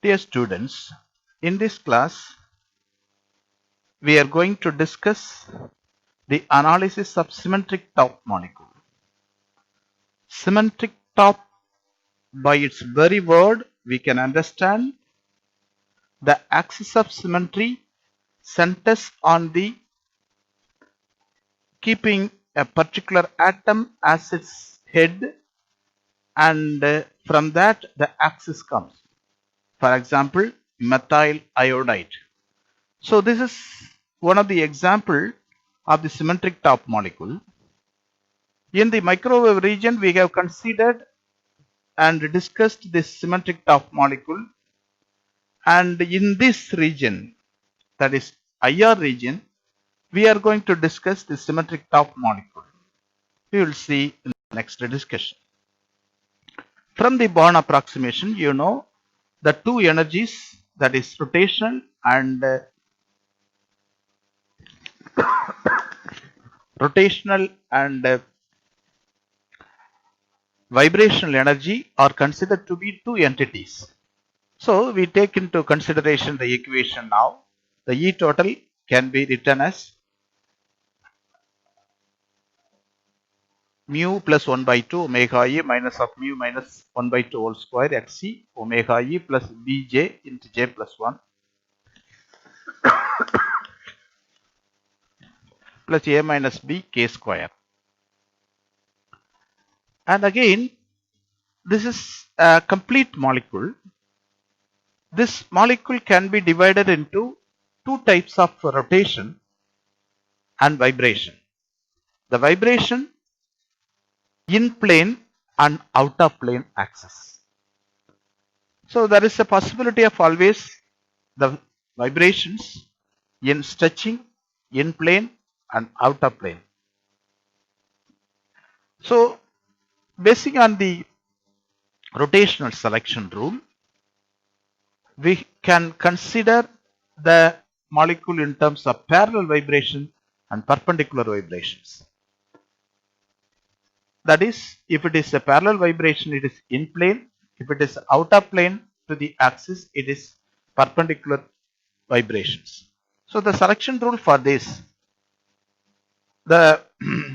Dear students, in this class, we are going to discuss the analysis of symmetric top molecule. Symmetric top, by its very word, we can understand the axis of symmetry centers on the keeping a particular atom as its head, and from that the axis comes. For example, methyl iodide. So this is one of the example of the symmetric top molecule. In the microwave region, we have considered and discussed this symmetric top molecule, and in this region, that is IR region, we are going to discuss the symmetric top molecule. We will see in the next discussion. From the Born approximation, you know the two energies, that is rotational and vibrational energy are considered to be two entities. So we take into consideration the equation now. The E total can be written as mu plus 1 by 2 omega E minus of mu minus 1 by 2 whole square xc omega E plus bj into j plus 1 plus a minus b k square. And again, this is a complete molecule. This molecule can be divided into two types of rotation and vibration. The vibration in plane and out of plane axis. So there is a possibility of always the vibrations in stretching, in plane and out of plane. So basing on the rotational selection rule, we can consider the molecule in terms of parallel vibration and perpendicular vibrations. That is, if it is a parallel vibration, it is in plane. If it is out of plane to the axis, it is perpendicular vibrations. So the selection rule for this, the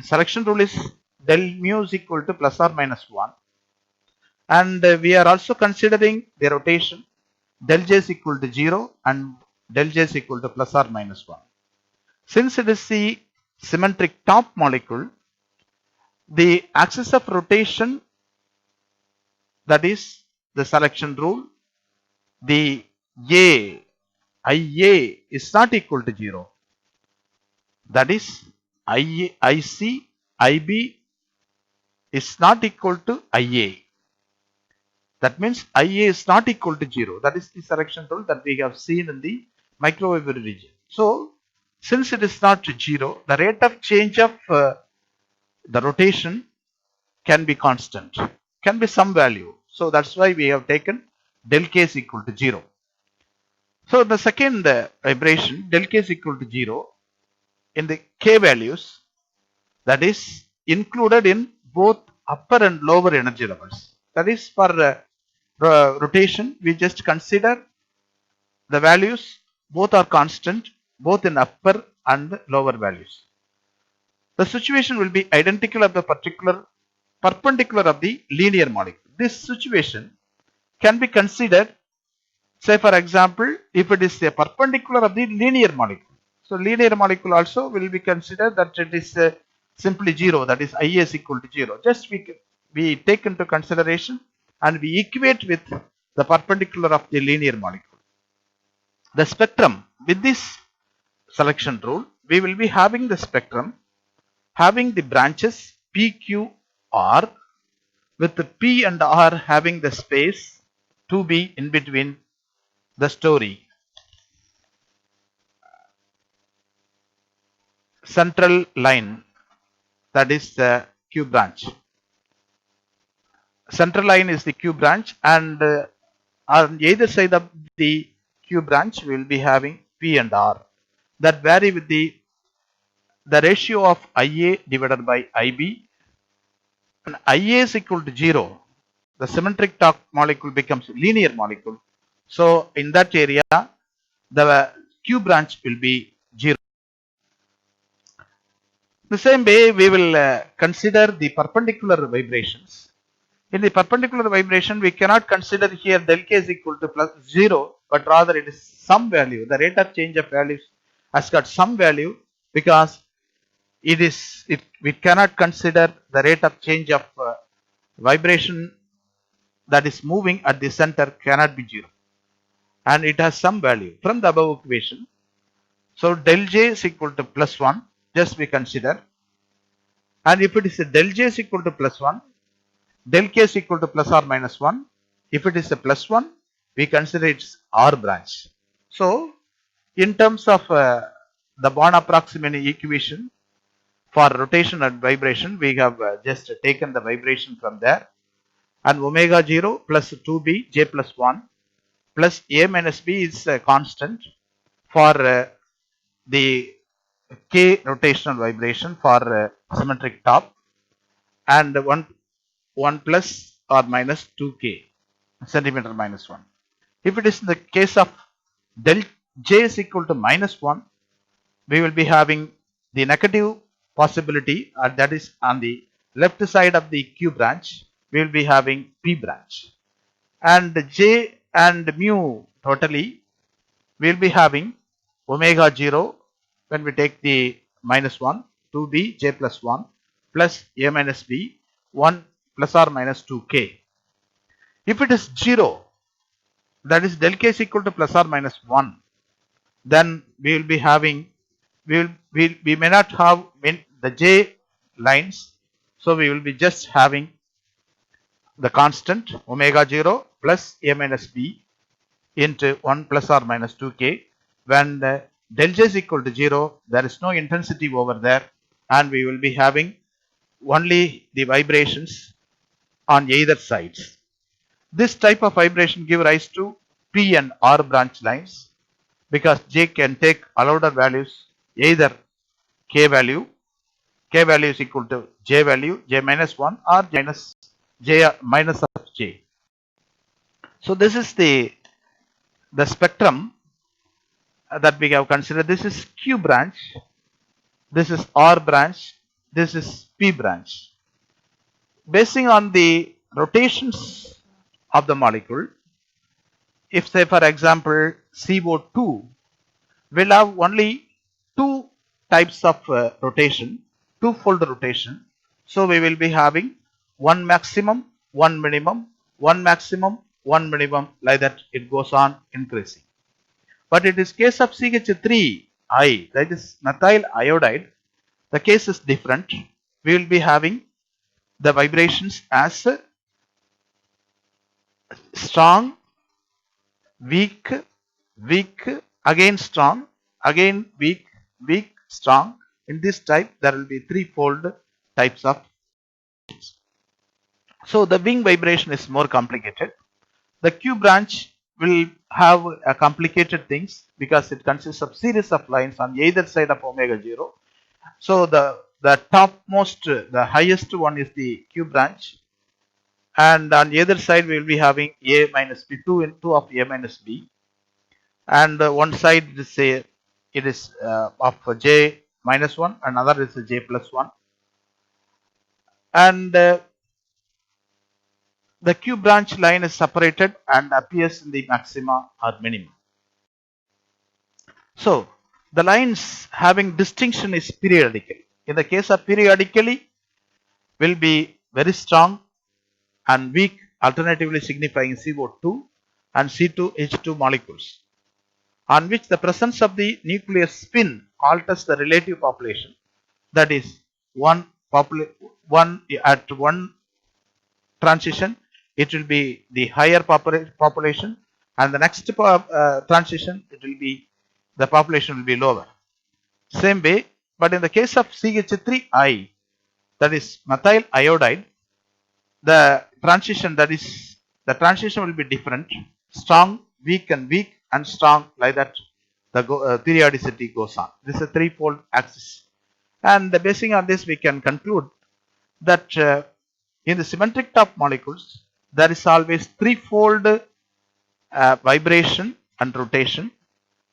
selection rule is del mu is equal to plus or minus 1, and we are also considering the rotation del j is equal to 0 and del j is equal to plus or minus 1. Since it is the symmetric top molecule, the axis of rotation, that is the selection rule, the IA is not equal to 0. That is IC, IB is not equal to IA. That means IA is not equal to 0. That is the selection rule that we have seen in the microwave region. So since it is not 0, the rate of change of the rotation can be constant, can be some value. So that's why we have taken del k is equal to 0. So the second vibration, del k is equal to 0, in the k values, that is included in both upper and lower energy levels. That is, for rotation, we just consider the values, both are constant, both in upper and lower values. The situation will be identical of the perpendicular of the linear molecule. This situation can be considered, say for example, if it is a perpendicular of the linear molecule. So linear molecule also will be considered that it is simply 0, that is IA is equal to 0. Just we take into consideration and we equate with the perpendicular of the linear molecule. The spectrum, with this selection rule, we will be having the spectrum having the branches P, Q, R, with the P and R having the space 2B in between the story. Central line, that is the Q branch. Central line is the Q branch, and on either side of the Q branch we will be having P and R that vary with the ratio of IA divided by IB. When IA is equal to 0, the symmetric top molecule becomes linear molecule. So in that area, the Q branch will be 0. The same way, we will consider the perpendicular vibrations. In the perpendicular vibration, we cannot consider here del k is equal to plus 0, but rather it is some value. The rate of change of values has got some value, because we cannot consider the rate of change of vibration that is moving at the center cannot be 0, and it has some value from the above equation. So del j is equal to plus 1, just we consider, and if it is a del j is equal to plus 1, del k is equal to plus or minus 1. If it is a plus 1, we consider its R branch. So in terms of the Born approximation equation for rotation and vibration, we have just taken the vibration from there, and omega 0 plus 2b j plus 1 plus a minus b is a constant for the k rotational vibration for symmetric top, and 1 plus or minus 2k centimeter minus 1. If it is in the case of del j is equal to minus 1, we will be having the negative possibility, that is on the left side of the Q branch, we will be having P branch, and j and mu totally we will be having omega 0 when we take the minus 1, 2b j plus 1 plus a minus b 1 plus or minus 2k. If it is 0, that is del k is equal to plus or minus 1, then we will be having, we may not have the j lines, so we will be just having the constant omega 0 plus a minus b into 1 plus or minus 2k. When the del j is equal to 0, there is no intensity over there, and we will be having only the vibrations on either sides. This type of vibration give rise to P and R branch lines, because j can take allowed values, either k value is equal to j value, j minus 1 or j minus of j. So this is the spectrum that we have considered. This is Q branch, this is R branch, this is P branch. Basing on the rotations of the molecule, if say for example CO2 will have only two types of rotation, two-fold rotation, so we will be having one maximum, one minimum, one maximum, one minimum, like that it goes on increasing. But it is case of CH3I, that is methyl iodide, the case is different. We will be having the vibrations as strong, weak, weak, again strong, again weak, weak, strong. In this type, there will be threefold types of. So the wing vibration is more complicated. The Q branch will have complicated things, because it consists of series of lines on either side of omega 0. So the topmost, the highest one is the Q branch, and on the other side we will be having a minus b, 2 of a minus b, and one side it is of j minus 1, another is j plus 1, and the Q branch line is separated and appears in the maxima or minima. So the lines having distinction is periodical. In the case of periodically, will be very strong and weak, alternatively signifying CO2 and C2H2 molecules, on which the presence of the nuclear spin alters the relative population. That is, one at one transition it will be the higher population, and the next transition it will be, the population will be lower. Same way, but in the case of CH3I, that is methyl iodide, the transition will be different, strong, weak, and strong, like that the periodicity goes on. This is a threefold axis, and basing on this we can conclude that in the symmetric top molecules there is always threefold vibration and rotation,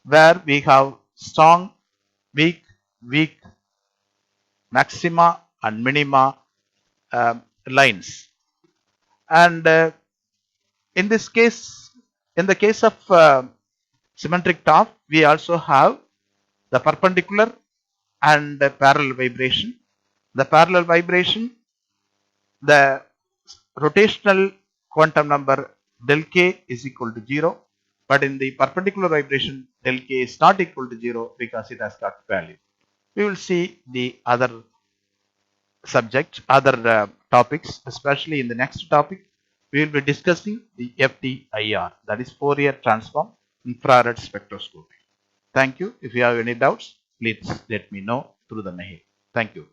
where we have strong, weak, weak, maxima and minima lines. And in this case, in the case of symmetric top, we also have the perpendicular and the parallel vibration. The parallel vibration, the rotational quantum number del k is equal to 0, but in the perpendicular vibration del k is not equal to 0 because it has got value. We will see the other topics, especially in the next topic. We will be discussing the FTIR, that is Fourier transform infrared spectroscopy. Thank you. If you have any doubts, please let me know through the mail. Thank you.